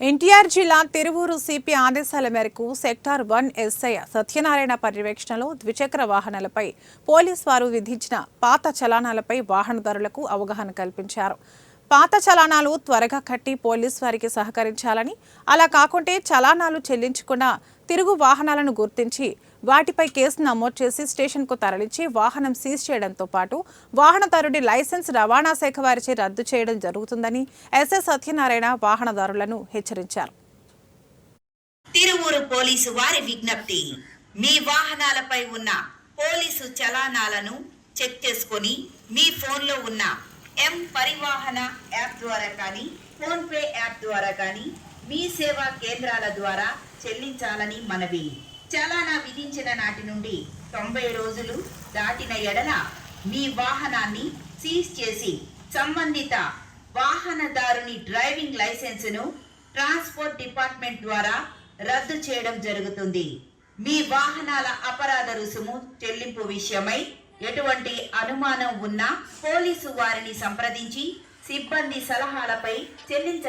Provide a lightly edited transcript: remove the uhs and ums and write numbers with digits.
ఎన్టీఆర్ జిల్లా తిరువూరు సిపి ఆదేశాల మేరకు సెక్టార్ 1 ఎస్ఐ సత్యనారాయణ పర్యవేక్షణలో ద్విచక్ర వాహనాలపై పోలీసు వారు విధించిన పాత చలానాలపై వాహనదారులకు అవగాహన కల్పించారు. పాత చలానాలు త్వరగా కట్టి పోలీసు వారికి సహకరించాలని, అలా కాకుంటే చలానాలు చెల్లించకుండా తిరుగు వాహనాలను గుర్తించి వాటిపై కేసు నమోదు చేసి స్టేషన్కు తరలించి వాహనం సీజ్ చేయడంతో పాటు వాహనదారుడి లైసెన్స్ రవాణా శాఖ వారిచే రద్దు చేయడం జరుగుతుందని ఎస్ఐ సత్యనారాయణ వాహనదారులను హెచ్చరించారు. తిరువూరు పోలీసు వారి విజ్ఞప్తి, మీ వాహనాలపై ఉన్న పోలీసు చలానాలను చెక్ చేసుకొని మీ ఫోన్లో ఉన్న పరివాహన యాప్ ద్వారా కానీ ఫోన్ పే యాప్ ద్వారా కానీ మీ సేవా కేంద్రాల ద్వారా చెల్లించాలని మనవి. చలానా విధించిన నాటి నుండి 90 రోజులు దాటిన ఎడల మీ వాహనాన్ని సీజ్ చేసి సంబంధిత వాహనదారుని డ్రైవింగ్ లైసెన్సును ట్రాన్స్పోర్ట్ డిపార్ట్మెంట్ ద్వారా రద్దు చేయడం జరుగుతుంది. మీ వాహనాల అపరాధ రుసుము చెల్లింపు విషయమై ఎటువంటి అనుమానం ఉన్నా పోలీసు వారిని సంప్రదించి సిబ్బంది సలహాలపై చెల్లించ